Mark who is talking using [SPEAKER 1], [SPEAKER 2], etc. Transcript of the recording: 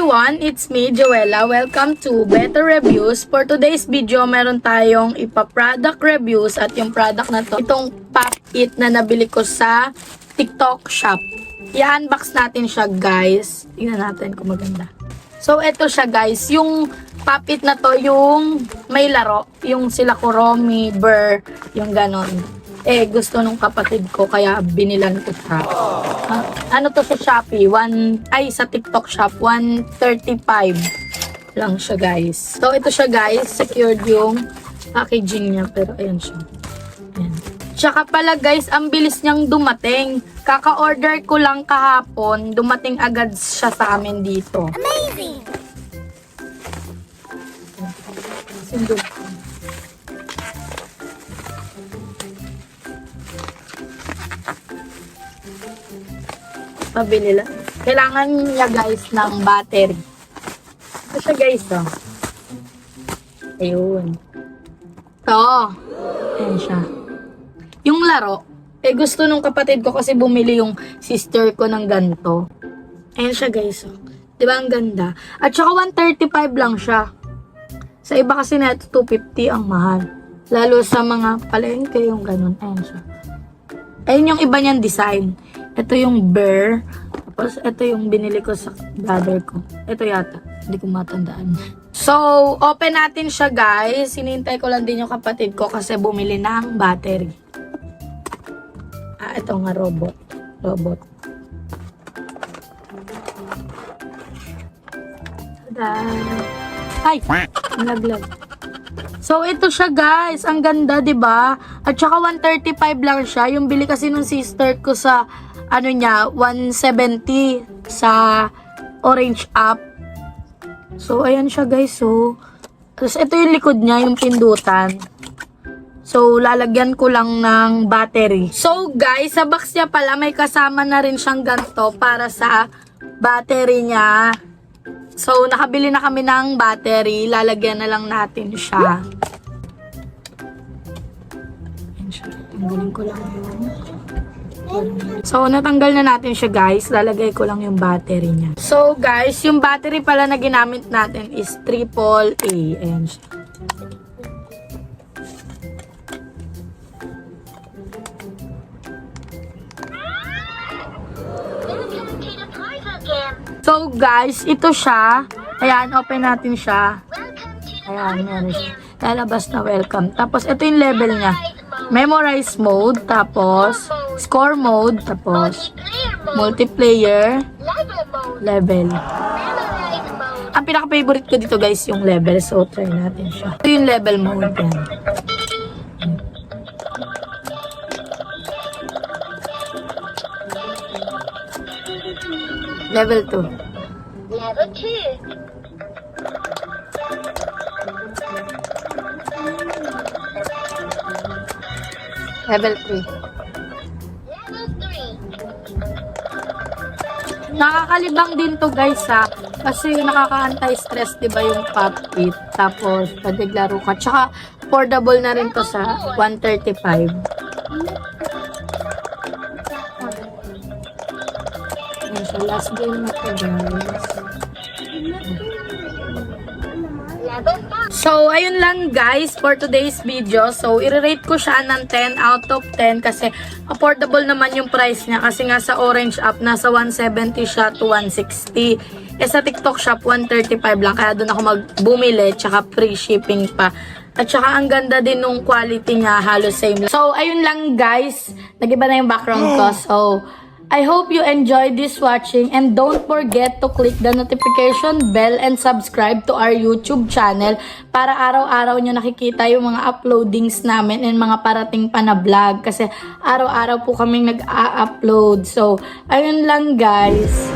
[SPEAKER 1] everyone! It's me, Joella. Welcome to Better Reviews. For today's video, meron tayong ipa-product reviews at yung product na to, itong Pop It na nabili ko sa TikTok shop. I-unbox natin siya, guys. Tingnan natin kung maganda. So, ito siya, guys. Yung Pop It na to, yung may laro. Yung sila Kuromi, Burr, yung ganon. Gusto nung kapatid ko, kaya binilan ko siya. Ano to sa Shopee? Sa TikTok shop, 135 lang siya, guys. So, ito siya, guys. Secured yung packaging niya. Pero, ayan siya. Ayan. Tsaka pala, guys, ang bilis niyang dumating. Kaka-order ko lang kahapon. Dumating agad siya sa amin dito.
[SPEAKER 2] Amazing!
[SPEAKER 1] Sundot. Pabili lang. Kailangan niya, guys, ng battery. Ito siya, guys, oh. Ayun. Ito. Ayan siya. Yung laro, gusto nung kapatid ko kasi bumili yung sister ko ng ganito. Ayan siya, guys, oh. Diba ang ganda? At saka 135 lang siya. Sa iba kasi na ito 250 ang mahal. Lalo sa mga palengke yung ganun. Ayan siya. Ayun yung iba niyang design. Ito yung Burr. Tapos, ito yung binili ko sa brother ko. Ito yata. Hindi ko matandaan. So, open natin siya, guys. Hinihintay ko lang din yung kapatid ko kasi bumili ng battery. Ito nga, robot. Tada! Ay! Nalaglag. So, ito siya, guys. Ang ganda, 'di ba? At saka 135 lang siya. Yung bili kasi nung sister ko sa, 170 sa Orange App. So, ayan siya, guys. So, tapos ito yung likod niya, yung pindutan. So, lalagyan ko lang ng battery. So, guys, sa box niya pala, may kasama na rin siyang ganito para sa battery niya. So, nakabili na kami ng battery. Lalagyan na lang natin siya. Ayan siya. Tanggalin ko lang yun. So, natanggal na natin siya, guys. Lalagay ko lang yung battery niya. So, guys, yung battery pala na ginamit natin is AAA. Ayan siya. So, guys, ito siya. Ayan, open natin siya. Ayan, meron siya. Lalabas na welcome. Tapos, ito yung level niya. Memorize mode, tapos score mode, tapos multiplayer, level. Ang pinaka-favorite ko dito, guys, yung level. So, try natin siya. Ito yung level mode. Yan. Level 2.
[SPEAKER 2] Level 2.
[SPEAKER 1] Level 3.
[SPEAKER 2] Level 3.
[SPEAKER 1] Nakakalibang din to, guys, ha. Kasi nakaka-anti-stress, diba, yung Pop It. Tapos, paglaglaro ka. Tsaka, affordable na rin to sa 135. Ayan siya. Last game na to, guys. So, ayun lang, guys, for today's video. So, i-rate ko siya ng 10 out of 10 kasi affordable naman yung price niya. Kasi nga sa Orange App, nasa 170 siya to 160. Sa TikTok Shop, 135 lang. Kaya doon ako magbumili, tsaka free shipping pa. At saka ang ganda din nung quality niya, halos same lang. So, ayun lang, guys. Nag-iba na yung background ko. So, I hope you enjoyed this watching and don't forget to click the notification bell and subscribe to our YouTube channel para araw-araw nyo nakikita yung mga uploadings namin and mga parating pa na vlog kasi araw-araw po kaming nag-a-upload. So, ayun lang, guys.